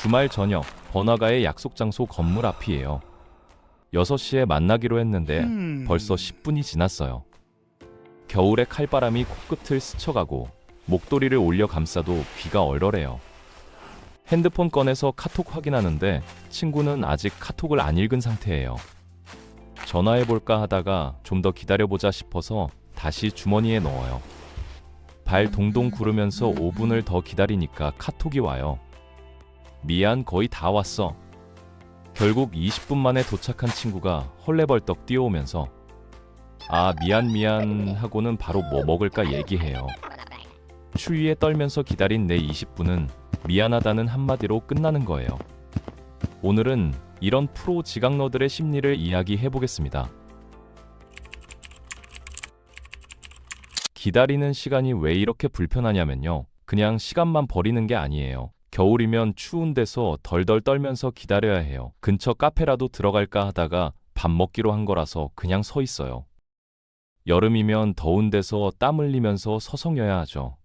주말 저녁, 번화가의 약속 장소 건물 앞이에요. 6시에 만나기로 했는데 벌써 10분이 지났어요. 겨울에 칼바람이 코끝을 스쳐가고 목도리를 올려 감싸도 귀가 얼얼해요. 핸드폰 꺼내서 카톡 확인하는데 친구는 아직 카톡을 안 읽은 상태예요. 전화해볼까 하다가 좀 더 기다려보자 싶어서 다시 주머니에 넣어요. 발 동동 구르면서 5분을 더 기다리니까 카톡이 와요. 미안, 거의 다 왔어. 결국 20분 만에 도착한 친구가 헐레벌떡 뛰어오면서 미안 하고는 바로 뭐 먹을까 얘기해요. 추위에 떨면서 기다린 내 20분은 미안하다는 한마디로 끝나는 거예요. 오늘은 이런 프로 지각러들의 심리를 이야기해보겠습니다. 기다리는 시간이 왜 이렇게 불편하냐면요. 그냥 시간만 버리는 게 아니에요. 겨울이면 추운 데서 덜덜 떨면서 기다려야 해요. 근처 카페라도 들어갈까 하다가 밥 먹기로 한 거라서 그냥 서 있어요. 여름이면 더운 데서 땀 흘리면서 서성여야 하죠.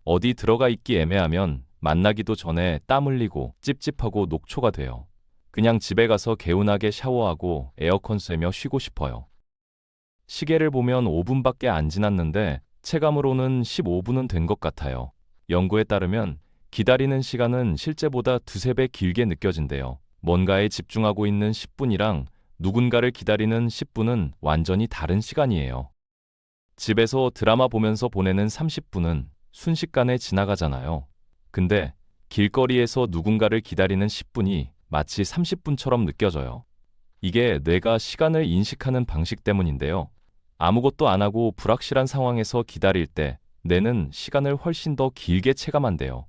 어디 들어가 있기 애매하면 만나기도 전에 땀 흘리고 찝찝하고 녹초가 돼요. 그냥 집에 가서 개운하게 샤워하고 에어컨 쐬며 쉬고 싶어요. 시계를 보면 5분밖에 안 지났는데 체감으로는 15분은 된 것 같아요. 연구에 따르면 기다리는 시간은 실제보다 두세 배 길게 느껴진대요. 뭔가에 집중하고 있는 10분이랑 누군가를 기다리는 10분은 완전히 다른 시간이에요. 집에서 드라마 보면서 보내는 30분은 순식간에 지나가잖아요. 근데 길거리에서 누군가를 기다리는 10분이 마치 30분처럼 느껴져요. 이게 뇌가 시간을 인식하는 방식 때문인데요. 아무것도 안 하고 불확실한 상황에서 기다릴 때 뇌는 시간을 훨씬 더 길게 체감한대요.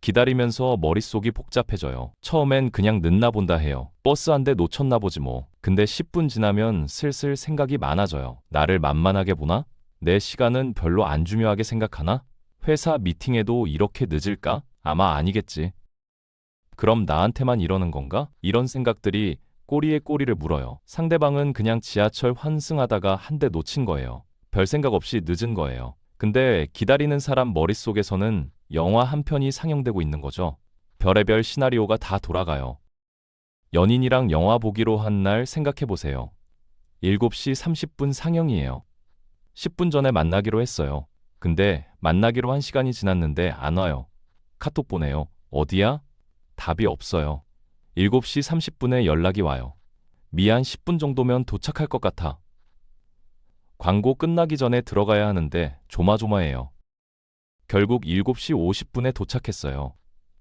기다리면서 머릿속이 복잡해져요. 처음엔 그냥 늦나 본다 해요. 버스 한 대 놓쳤나 보지 뭐. 근데 10분 지나면 슬슬 생각이 많아져요. 나를 만만하게 보나? 내 시간은 별로 안 중요하게 생각하나? 회사 미팅에도 이렇게 늦을까? 아마 아니겠지. 그럼 나한테만 이러는 건가? 이런 생각들이 꼬리에 꼬리를 물어요. 상대방은 그냥 지하철 환승하다가 한 대 놓친 거예요. 별 생각 없이 늦은 거예요. 근데 기다리는 사람 머릿속에서는 영화 한 편이 상영되고 있는 거죠. 별의별 시나리오가 다 돌아가요. 연인이랑 영화 보기로 한 날 생각해보세요. 7시 30분 상영이에요. 10분 전에 만나기로 했어요. 근데 만나기로 한 시간이 지났는데 안 와요. 카톡 보내요. 어디야? 답이 없어요. 7시 30분에 연락이 와요. 미안, 10분 정도면 도착할 것 같아. 광고 끝나기 전에 들어가야 하는데 조마조마해요. 결국 7시 50분에 도착했어요.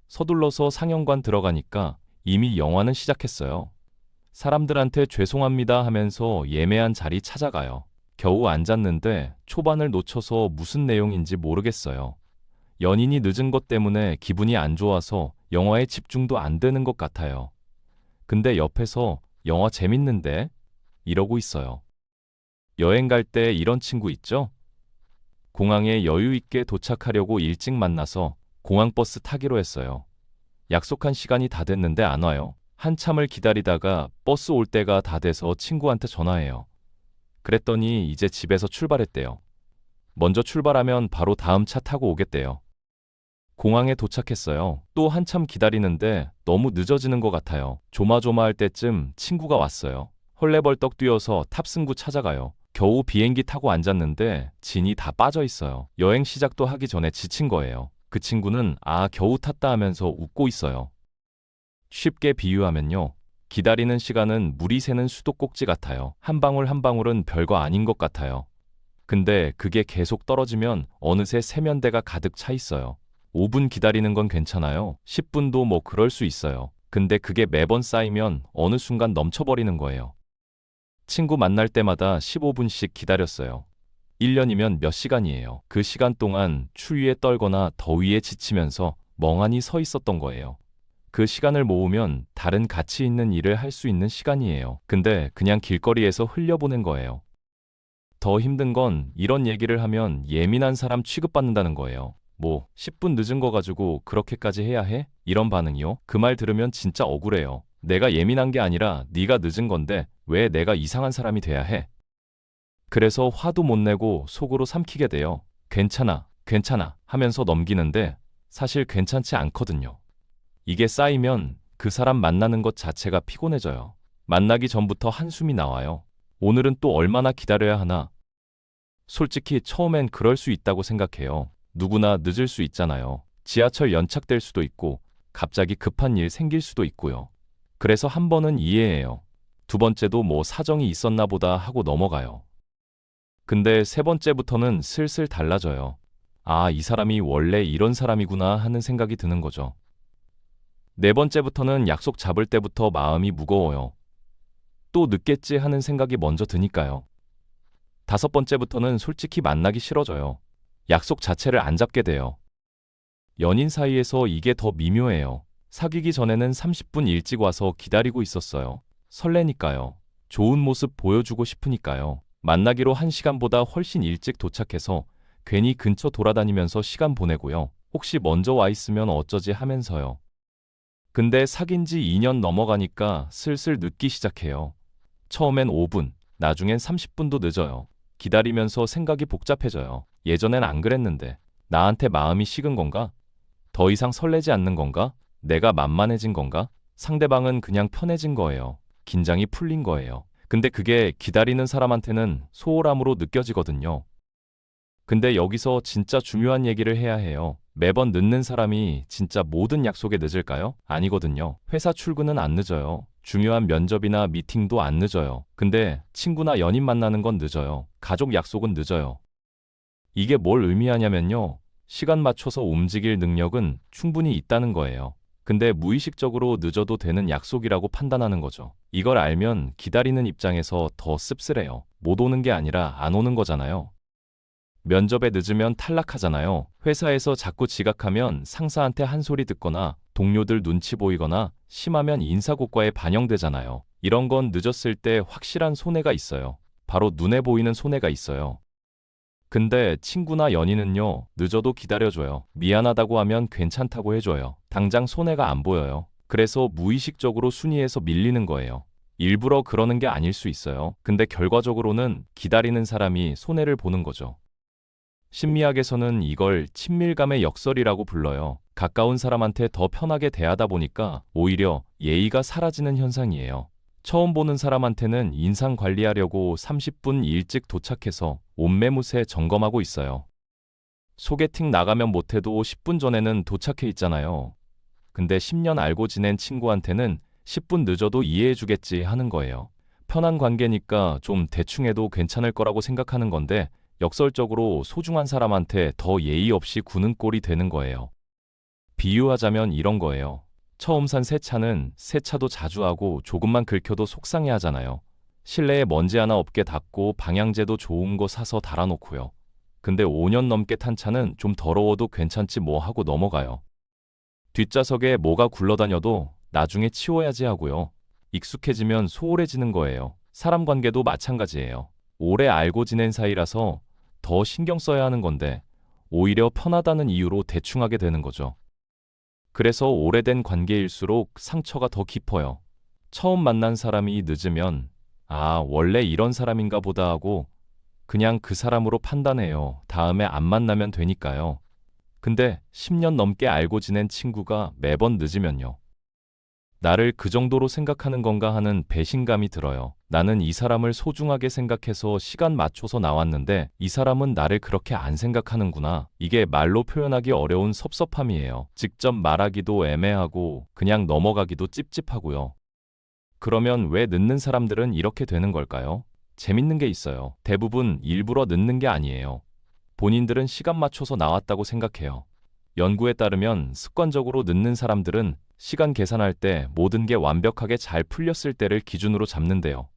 서둘러서 상영관 들어가니까 이미 영화는 시작했어요. 사람들한테 죄송합니다 하면서 예매한 자리 찾아가요. 겨우 앉았는데 초반을 놓쳐서 무슨 내용인지 모르겠어요. 연인이 늦은 것 때문에 기분이 안 좋아서 영화에 집중도 안 되는 것 같아요. 근데 옆에서 영화 재밌는데? 이러고 있어요. 여행 갈 때 이런 친구 있죠? 공항에 여유 있게 도착하려고 일찍 만나서 공항버스 타기로 했어요. 약속한 시간이 다 됐는데 안 와요. 한참을 기다리다가 버스 올 때가 다 돼서 친구한테 전화해요. 그랬더니 이제 집에서 출발했대요. 먼저 출발하면 바로 다음 차 타고 오겠대요. 공항에 도착했어요. 또 한참 기다리는데 너무 늦어지는 것 같아요. 조마조마할 때쯤 친구가 왔어요. 헐레벌떡 뛰어서 탑승구 찾아가요. 겨우 비행기 타고 앉았는데 진이 다 빠져 있어요. 여행 시작도 하기 전에 지친 거예요. 그 친구는 겨우 탔다 하면서 웃고 있어요. 쉽게 비유하면요. 기다리는 시간은 물이 새는 수도꼭지 같아요. 한 방울 한 방울은 별거 아닌 것 같아요. 근데 그게 계속 떨어지면 어느새 세면대가 가득 차 있어요. 5분 기다리는 건 괜찮아요. 10분도 뭐 그럴 수 있어요. 근데 그게 매번 쌓이면 어느 순간 넘쳐버리는 거예요. 친구 만날 때마다 15분씩 기다렸어요. 1년이면 몇 시간이에요. 그 시간 동안 추위에 떨거나 더위에 지치면서 멍하니 서 있었던 거예요. 그 시간을 모으면 다른 가치 있는 일을 할 수 있는 시간이에요. 근데 그냥 길거리에서 흘려보낸 거예요. 더 힘든 건 이런 얘기를 하면 예민한 사람 취급받는다는 거예요. 뭐 10분 늦은 거 가지고 그렇게까지 해야 해? 이런 반응이요? 그 말 들으면 진짜 억울해요. 내가 예민한 게 아니라 네가 늦은 건데 왜 내가 이상한 사람이 돼야 해? 그래서 화도 못 내고 속으로 삼키게 돼요. 괜찮아 하면서 넘기는데 사실 괜찮지 않거든요. 이게 쌓이면 그 사람 만나는 것 자체가 피곤해져요. 만나기 전부터 한숨이 나와요. 오늘은 또 얼마나 기다려야 하나? 솔직히 처음엔 그럴 수 있다고 생각해요. 누구나 늦을 수 있잖아요. 지하철 연착될 수도 있고, 갑자기 급한 일 생길 수도 있고요. 그래서 한 번은 이해해요. 두 번째도 뭐 사정이 있었나 보다 하고 넘어가요. 근데 세 번째부터는 슬슬 달라져요. 아, 이 사람이 원래 이런 사람이구나 하는 생각이 드는 거죠. 네 번째부터는 약속 잡을 때부터 마음이 무거워요. 또 늦겠지 하는 생각이 먼저 드니까요. 다섯 번째부터는 솔직히 만나기 싫어져요. 약속 자체를 안 잡게 돼요. 연인 사이에서 이게 더 미묘해요. 사귀기 전에는 30분 일찍 와서 기다리고 있었어요. 설레니까요. 좋은 모습 보여주고 싶으니까요. 만나기로 한 시간보다 훨씬 일찍 도착해서 괜히 근처 돌아다니면서 시간 보내고요. 혹시 먼저 와 있으면 어쩌지 하면서요. 근데 사귄 지 2년 넘어가니까 슬슬 늦기 시작해요. 처음엔 5분, 나중엔 30분도 늦어요. 기다리면서 생각이 복잡해져요. 예전엔 안 그랬는데 나한테 마음이 식은 건가? 더 이상 설레지 않는 건가? 내가 만만해진 건가? 상대방은 그냥 편해진 거예요. 긴장이 풀린 거예요. 근데 그게 기다리는 사람한테는 소홀함으로 느껴지거든요. 근데 여기서 진짜 중요한 얘기를 해야 해요. 매번 늦는 사람이 진짜 모든 약속에 늦을까요? 아니거든요. 회사 출근은 안 늦어요. 중요한 면접이나 미팅도 안 늦어요. 근데 친구나 연인 만나는 건 늦어요. 가족 약속은 늦어요. 이게 뭘 의미하냐면요. 시간 맞춰서 움직일 능력은 충분히 있다는 거예요. 근데 무의식적으로 늦어도 되는 약속이라고 판단하는 거죠. 이걸 알면 기다리는 입장에서 더 씁쓸해요. 못 오는 게 아니라 안 오는 거잖아요. 면접에 늦으면 탈락하잖아요. 회사에서 자꾸 지각하면 상사한테 한 소리 듣거나 동료들 눈치 보이거나 심하면 인사고과에 반영되잖아요. 이런 건 늦었을 때 확실한 손해가 있어요. 바로 눈에 보이는 손해가 있어요. 근데 친구나 연인은요, 늦어도 기다려줘요. 미안하다고 하면 괜찮다고 해줘요. 당장 손해가 안 보여요. 그래서 무의식적으로 순위에서 밀리는 거예요. 일부러 그러는 게 아닐 수 있어요. 근데 결과적으로는 기다리는 사람이 손해를 보는 거죠. 심리학에서는 이걸 친밀감의 역설이라고 불러요. 가까운 사람한테 더 편하게 대하다 보니까 오히려 예의가 사라지는 현상이에요. 처음 보는 사람한테는 인상 관리하려고 30분 일찍 도착해서 옷매무새 점검하고 있어요. 소개팅 나가면 못해도 10분 전에는 도착해 있잖아요. 근데 10년 알고 지낸 친구한테는 10분 늦어도 이해해주겠지 하는 거예요. 편한 관계니까 좀 대충 해도 괜찮을 거라고 생각하는 건데 역설적으로 소중한 사람한테 더 예의 없이 구는 꼴이 되는 거예요. 비유하자면 이런 거예요. 처음 산 새 차는 세차도 자주 하고 조금만 긁혀도 속상해 하잖아요. 실내에 먼지 하나 없게 닦고 방향제도 좋은 거 사서 달아놓고요. 근데 5년 넘게 탄 차는 좀 더러워도 괜찮지 뭐 하고 넘어가요. 뒷좌석에 뭐가 굴러다녀도 나중에 치워야지 하고요. 익숙해지면 소홀해지는 거예요. 사람 관계도 마찬가지예요. 오래 알고 지낸 사이라서 더 신경 써야 하는 건데 오히려 편하다는 이유로 대충 하게 되는 거죠. 그래서 오래된 관계일수록 상처가 더 깊어요. 처음 만난 사람이 늦으면 아, 원래 이런 사람인가 보다 하고 그냥 그 사람으로 판단해요. 다음에 안 만나면 되니까요. 근데 10년 넘게 알고 지낸 친구가 매번 늦으면요. 나를 그 정도로 생각하는 건가 하는 배신감이 들어요. 나는 이 사람을 소중하게 생각해서 시간 맞춰서 나왔는데 이 사람은 나를 그렇게 안 생각하는구나. 이게 말로 표현하기 어려운 섭섭함이에요. 직접 말하기도 애매하고 그냥 넘어가기도 찝찝하고요. 그러면 왜 늦는 사람들은 이렇게 되는 걸까요? 재밌는 게 있어요. 대부분 일부러 늦는 게 아니에요. 본인들은 시간 맞춰서 나왔다고 생각해요. 연구에 따르면 습관적으로 늦는 사람들은 시간 계산할 때 모든 게 완벽하게 잘 풀렸을 때를 기준으로 잡는데요.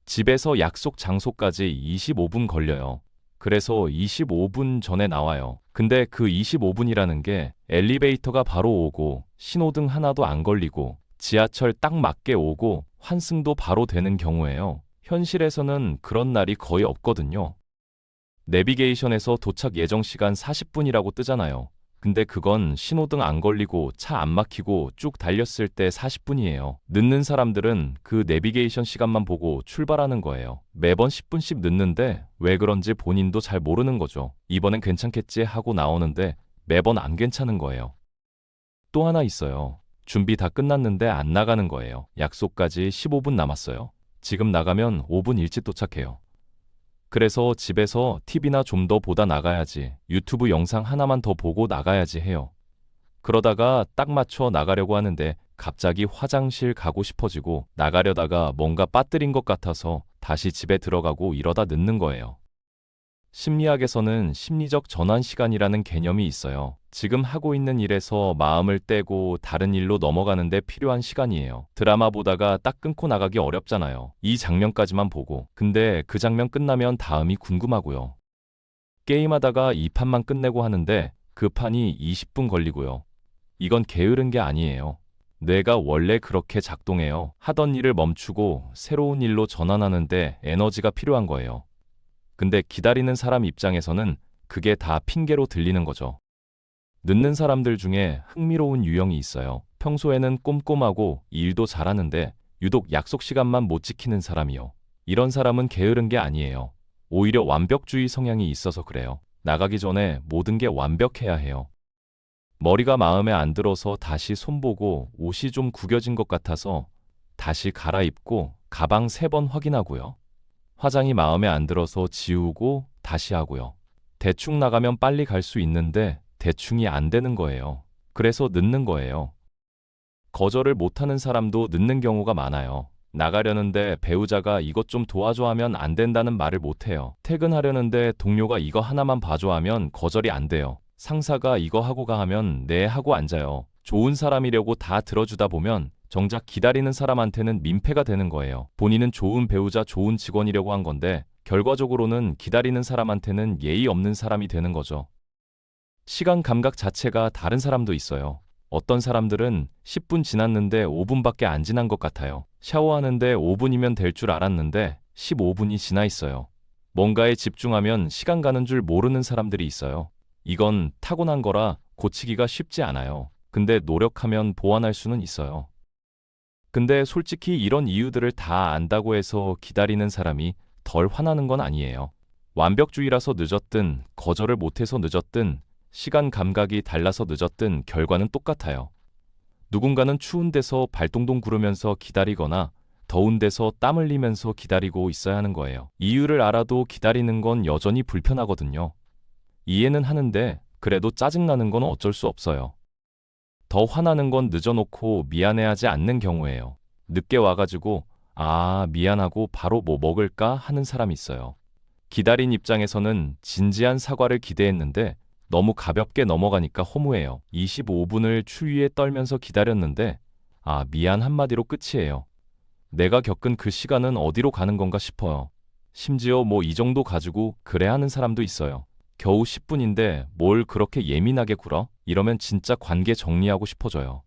집에서 약속 장소까지 25분 걸려요. 그래서 25분 전에 나와요. 근데 그 25분이라는 게 엘리베이터가 바로 오고 신호등 하나도 안 걸리고 지하철 딱 맞게 오고 환승도 바로 되는 경우예요. 현실에서는 그런 날이 거의 없거든요. 내비게이션에서 도착 예정 시간 40분이라고 뜨잖아요. 근데 그건 신호등 안 걸리고 차 안 막히고 쭉 달렸을 때 40분이에요. 늦는 사람들은 그 내비게이션 시간만 보고 출발하는 거예요. 매번 10분씩 늦는데 왜 그런지 본인도 잘 모르는 거죠. 이번엔 괜찮겠지 하고 나오는데 매번 안 괜찮은 거예요. 또 하나 있어요. 준비 다 끝났는데 안 나가는 거예요. 약속까지 15분 남았어요. 지금 나가면 5분 일찍 도착해요. 그래서 집에서 TV나 좀 더 보다 나가야지, 유튜브 영상 하나만 더 보고 나가야지 해요. 그러다가 딱 맞춰 나가려고 하는데 갑자기 화장실 가고 싶어지고 나가려다가 뭔가 빠뜨린 것 같아서 다시 집에 들어가고 이러다 늦는 거예요. 심리학에서는 심리적 전환 시간이라는 개념이 있어요. 지금 하고 있는 일에서 마음을 떼고 다른 일로 넘어가는데 필요한 시간이에요. 드라마 보다가 딱 끊고 나가기 어렵잖아요. 이 장면까지만 보고. 근데 그 장면 끝나면 다음이 궁금하고요. 게임하다가 이 판만 끝내고 하는데 그 판이 20분 걸리고요. 이건 게으른 게 아니에요. 뇌가 원래 그렇게 작동해요. 하던 일을 멈추고 새로운 일로 전환하는데 에너지가 필요한 거예요. 근데 기다리는 사람 입장에서는 그게 다 핑계로 들리는 거죠. 늦는 사람들 중에 흥미로운 유형이 있어요. 평소에는 꼼꼼하고 일도 잘하는데 유독 약속 시간만 못 지키는 사람이요. 이런 사람은 게으른 게 아니에요. 오히려 완벽주의 성향이 있어서 그래요. 나가기 전에 모든 게 완벽해야 해요. 머리가 마음에 안 들어서 다시 손보고 옷이 좀 구겨진 것 같아서 다시 갈아입고 가방 3번 확인하고요. 화장이 마음에 안 들어서 지우고 다시 하고요. 대충 나가면 빨리 갈 수 있는데 대충이 안 되는 거예요. 그래서 늦는 거예요. 거절을 못하는 사람도 늦는 경우가 많아요. 나가려는데 배우자가 이것 좀 도와줘 하면 안 된다는 말을 못해요. 퇴근하려는데 동료가 이거 하나만 봐줘 하면 거절이 안 돼요. 상사가 이거 하고 가 하면 네 하고 앉아요. 좋은 사람이려고 다 들어주다 보면 정작 기다리는 사람한테는 민폐가 되는 거예요. 본인은 좋은 배우자, 좋은 직원이려고 한 건데 결과적으로는 기다리는 사람한테는 예의 없는 사람이 되는 거죠. 시간 감각 자체가 다른 사람도 있어요. 어떤 사람들은 10분 지났는데 5분밖에 안 지난 것 같아요. 샤워하는데 5분이면 될 줄 알았는데 15분이 지나 있어요. 뭔가에 집중하면 시간 가는 줄 모르는 사람들이 있어요. 이건 타고난 거라 고치기가 쉽지 않아요. 근데 노력하면 보완할 수는 있어요. 근데 솔직히 이런 이유들을 다 안다고 해서 기다리는 사람이 덜 화나는 건 아니에요. 완벽주의라서 늦었든 거절을 못해서 늦었든 시간 감각이 달라서 늦었든 결과는 똑같아요. 누군가는 추운 데서 발동동 구르면서 기다리거나 더운 데서 땀 흘리면서 기다리고 있어야 하는 거예요. 이유를 알아도 기다리는 건 여전히 불편하거든요. 이해는 하는데 그래도 짜증나는 건 어쩔 수 없어요. 더 화나는 건 늦어놓고 미안해하지 않는 경우예요. 늦게 와가지고 미안하고 바로 뭐 먹을까 하는 사람이 있어요. 기다린 입장에서는 진지한 사과를 기대했는데 너무 가볍게 넘어가니까 허무해요. 25분을 추위에 떨면서 기다렸는데 미안 한마디로 끝이에요. 내가 겪은 그 시간은 어디로 가는 건가 싶어요. 심지어 뭐 이 정도 가지고 그래 하는 사람도 있어요. 겨우 10분인데 뭘 그렇게 예민하게 굴어? 이러면 진짜 관계 정리하고 싶어져요.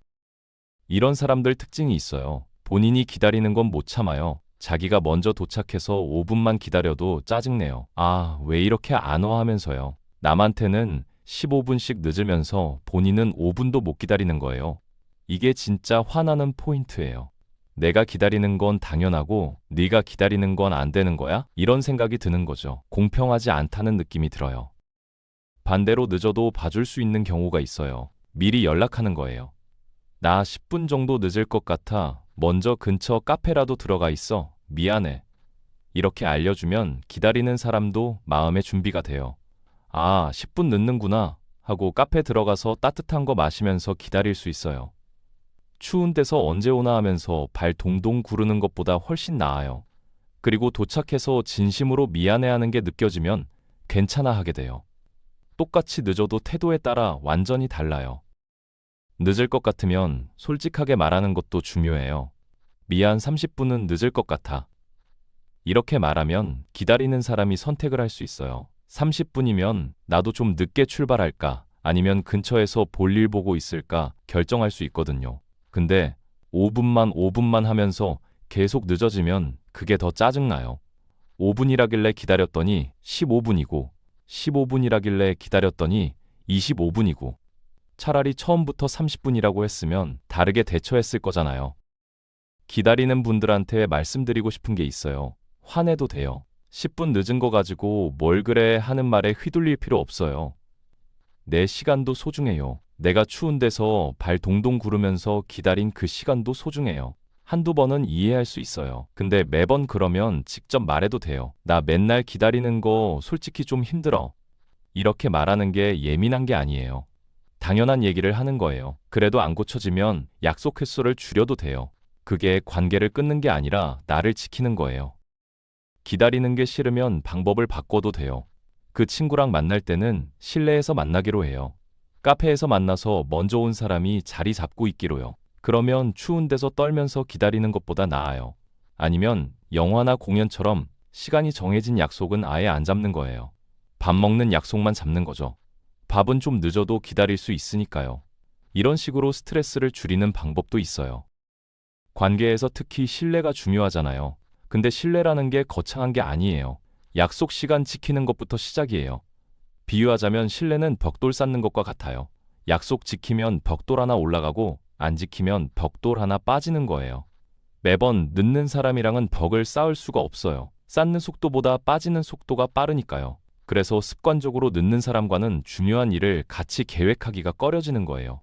이런 사람들 특징이 있어요. 본인이 기다리는 건 못 참아요. 자기가 먼저 도착해서 5분만 기다려도 짜증내요. 왜 이렇게 안 와 하면서요. 남한테는 15분씩 늦으면서 본인은 5분도 못 기다리는 거예요. 이게 진짜 화나는 포인트예요. 내가 기다리는 건 당연하고 네가 기다리는 건 안 되는 거야? 이런 생각이 드는 거죠. 공평하지 않다는 느낌이 들어요. 반대로 늦어도 봐줄 수 있는 경우가 있어요. 미리 연락하는 거예요. 나 10분 정도 늦을 것 같아. 먼저 근처 카페라도 들어가 있어. 미안해. 이렇게 알려주면 기다리는 사람도 마음의 준비가 돼요. 10분 늦는구나 하고 카페 들어가서 따뜻한 거 마시면서 기다릴 수 있어요. 추운 데서 언제 오나 하면서 발 동동 구르는 것보다 훨씬 나아요. 그리고 도착해서 진심으로 미안해하는 게 느껴지면 괜찮아 하게 돼요. 똑같이 늦어도 태도에 따라 완전히 달라요. 늦을 것 같으면 솔직하게 말하는 것도 중요해요. 미안 30분은 늦을 것 같아. 이렇게 말하면 기다리는 사람이 선택을 할 수 있어요. 30분이면 나도 좀 늦게 출발할까 아니면 근처에서 볼일 보고 있을까 결정할 수 있거든요. 근데 5분만 하면서 계속 늦어지면 그게 더 짜증나요. 5분이라길래 기다렸더니 15분이고 15분이라길래 기다렸더니 25분이고 차라리 처음부터 30분이라고 했으면 다르게 대처했을 거잖아요. 기다리는 분들한테 말씀드리고 싶은 게 있어요. 화내도 돼요. 10분 늦은 거 가지고 뭘 그래 하는 말에 휘둘릴 필요 없어요. 내 시간도 소중해요. 내가 추운 데서 발 동동 구르면서 기다린 그 시간도 소중해요. 한두 번은 이해할 수 있어요. 근데 매번 그러면 직접 말해도 돼요. 나 맨날 기다리는 거 솔직히 좀 힘들어. 이렇게 말하는 게 예민한 게 아니에요. 당연한 얘기를 하는 거예요. 그래도 안 고쳐지면 약속 횟수를 줄여도 돼요. 그게 관계를 끊는 게 아니라 나를 지키는 거예요. 기다리는 게 싫으면 방법을 바꿔도 돼요. 그 친구랑 만날 때는 실내에서 만나기로 해요. 카페에서 만나서 먼저 온 사람이 자리 잡고 있기로요. 그러면 추운 데서 떨면서 기다리는 것보다 나아요. 아니면 영화나 공연처럼 시간이 정해진 약속은 아예 안 잡는 거예요. 밥 먹는 약속만 잡는 거죠. 밥은 좀 늦어도 기다릴 수 있으니까요. 이런 식으로 스트레스를 줄이는 방법도 있어요. 관계에서 특히 신뢰가 중요하잖아요. 근데 신뢰라는 게 거창한 게 아니에요. 약속 시간 지키는 것부터 시작이에요. 비유하자면 신뢰는 벽돌 쌓는 것과 같아요. 약속 지키면 벽돌 하나 올라가고 안 지키면 벽돌 하나 빠지는 거예요. 매번 늦는 사람이랑은 벽을 쌓을 수가 없어요. 쌓는 속도보다 빠지는 속도가 빠르니까요. 그래서 습관적으로 늦는 사람과는 중요한 일을 같이 계획하기가 꺼려지는 거예요.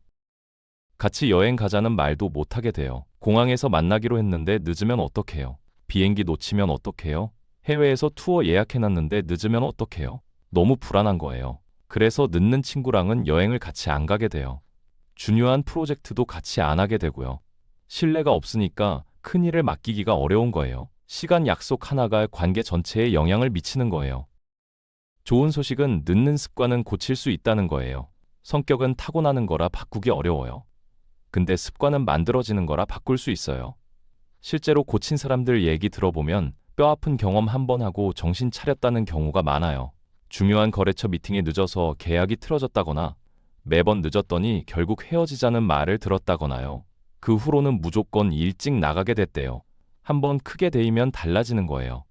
같이 여행 가자는 말도 못하게 돼요. 공항에서 만나기로 했는데 늦으면 어떡해요? 비행기 놓치면 어떡해요? 해외에서 투어 예약해놨는데 늦으면 어떡해요? 너무 불안한 거예요. 그래서 늦는 친구랑은 여행을 같이 안 가게 돼요. 중요한 프로젝트도 같이 안 하게 되고요. 신뢰가 없으니까 큰 일을 맡기기가 어려운 거예요. 시간 약속 하나가 관계 전체에 영향을 미치는 거예요. 좋은 소식은 늦는 습관은 고칠 수 있다는 거예요. 성격은 타고나는 거라 바꾸기 어려워요. 근데 습관은 만들어지는 거라 바꿀 수 있어요. 실제로 고친 사람들 얘기 들어보면 뼈 아픈 경험 한 번 하고 정신 차렸다는 경우가 많아요. 중요한 거래처 미팅에 늦어서 계약이 틀어졌다거나 매번 늦었더니 결국 헤어지자는 말을 들었다거나요. 그 후로는 무조건 일찍 나가게 됐대요. 한번 크게 데이면 달라지는 거예요.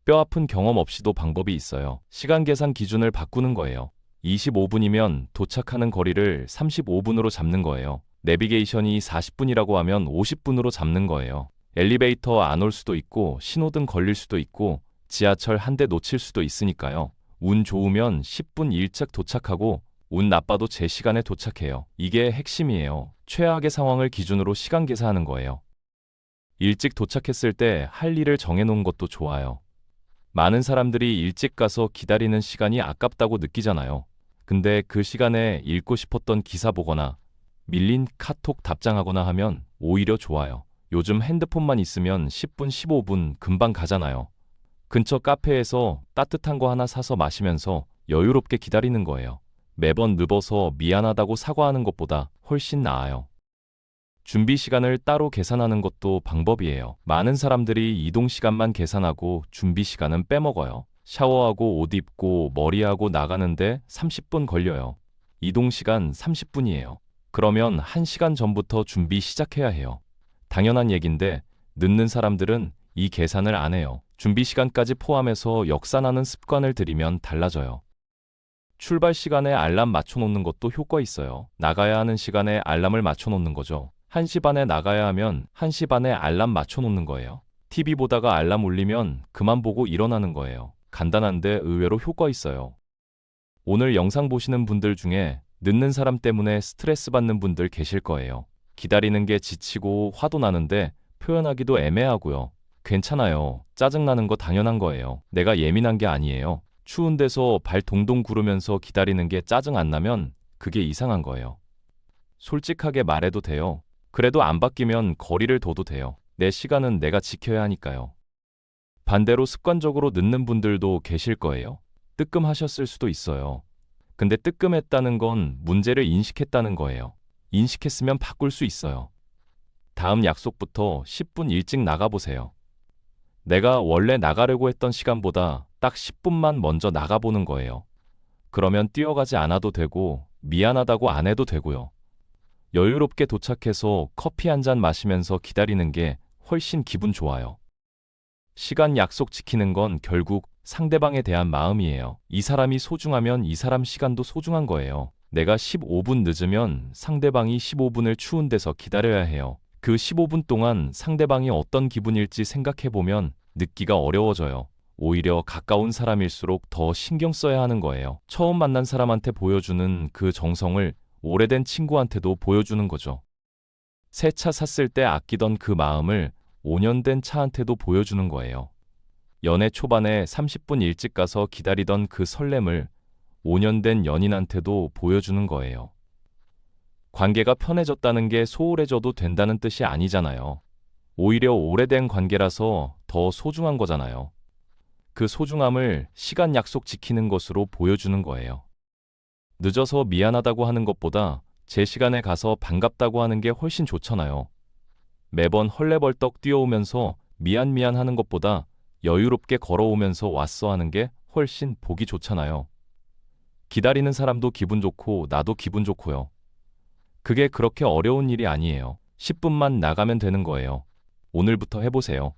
뼈 아픈 경험 없이도 방법이 있어요. 시간 계산 기준을 바꾸는 거예요. 25분이면 도착하는 거리를 35분으로 잡는 거예요. 내비게이션이 40분이라고 하면 50분으로 잡는 거예요. 엘리베이터 안 올 수도 있고 신호등 걸릴 수도 있고 지하철 한 대 놓칠 수도 있으니까요. 운 좋으면 10분 일찍 도착하고 운 나빠도 제 시간에 도착해요. 이게 핵심이에요. 최악의 상황을 기준으로 시간 계산하는 거예요. 일찍 도착했을 때 할 일을 정해놓은 것도 좋아요. 많은 사람들이 일찍 가서 기다리는 시간이 아깝다고 느끼잖아요. 근데 그 시간에 읽고 싶었던 기사 보거나 밀린 카톡 답장하거나 하면 오히려 좋아요. 요즘 핸드폰만 있으면 10분, 15분 금방 가잖아요. 근처 카페에서 따뜻한 거 하나 사서 마시면서 여유롭게 기다리는 거예요. 매번 늦어서 미안하다고 사과하는 것보다 훨씬 나아요. 준비 시간을 따로 계산하는 것도 방법이에요. 많은 사람들이 이동 시간만 계산하고 준비 시간은 빼먹어요. 샤워하고 옷 입고 머리하고 나가는데 30분 걸려요. 이동 시간 30분이에요. 그러면 1시간 전부터 준비 시작해야 해요. 당연한 얘긴데 늦는 사람들은 이 계산을 안 해요. 준비 시간까지 포함해서 역산하는 습관을 들이면 달라져요. 출발 시간에 알람 맞춰놓는 것도 효과 있어요. 나가야 하는 시간에 알람을 맞춰놓는 거죠. 1시 반에 나가야 하면 1시 반에 알람 맞춰놓는 거예요. TV 보다가 알람 울리면 그만 보고 일어나는 거예요. 간단한데 의외로 효과 있어요. 오늘 영상 보시는 분들 중에 늦는 사람 때문에 스트레스 받는 분들 계실 거예요. 기다리는 게 지치고 화도 나는데 표현하기도 애매하고요. 괜찮아요. 짜증나는 거 당연한 거예요. 내가 예민한 게 아니에요. 추운 데서 발 동동 구르면서 기다리는 게 짜증 안 나면 그게 이상한 거예요. 솔직하게 말해도 돼요. 그래도 안 바뀌면 거리를 둬도 돼요. 내 시간은 내가 지켜야 하니까요. 반대로 습관적으로 늦는 분들도 계실 거예요. 뜨끔하셨을 수도 있어요. 근데 뜨끔했다는 건 문제를 인식했다는 거예요. 인식했으면 바꿀 수 있어요. 다음 약속부터 10분 일찍 나가보세요. 내가 원래 나가려고 했던 시간보다 딱 10분만 먼저 나가보는 거예요. 그러면 뛰어가지 않아도 되고 미안하다고 안 해도 되고요. 여유롭게 도착해서 커피 한 잔 마시면서 기다리는 게 훨씬 기분 좋아요. 시간 약속 지키는 건 결국 상대방에 대한 마음이에요. 이 사람이 소중하면 이 사람 시간도 소중한 거예요. 내가 15분 늦으면 상대방이 15분을 추운 데서 기다려야 해요. 그 15분 동안 상대방이 어떤 기분일지 생각해보면 늦기가 어려워져요. 오히려 가까운 사람일수록 더 신경 써야 하는 거예요. 처음 만난 사람한테 보여주는 그 정성을 오래된 친구한테도 보여주는 거죠. 새 차 샀을 때 아끼던 그 마음을 5년 된 차한테도 보여주는 거예요. 연애 초반에 30분 일찍 가서 기다리던 그 설렘을 5년 된 연인한테도 보여주는 거예요. 관계가 편해졌다는 게 소홀해져도 된다는 뜻이 아니잖아요. 오히려 오래된 관계라서 더 소중한 거잖아요. 그 소중함을 시간 약속 지키는 것으로 보여주는 거예요. 늦어서 미안하다고 하는 것보다 제 시간에 가서 반갑다고 하는 게 훨씬 좋잖아요. 매번 헐레벌떡 뛰어오면서 미안 하는 것보다 여유롭게 걸어오면서 왔어 하는 게 훨씬 보기 좋잖아요. 기다리는 사람도 기분 좋고 나도 기분 좋고요. 그게 그렇게 어려운 일이 아니에요. 10분만 나가면 되는 거예요. 오늘부터 해보세요.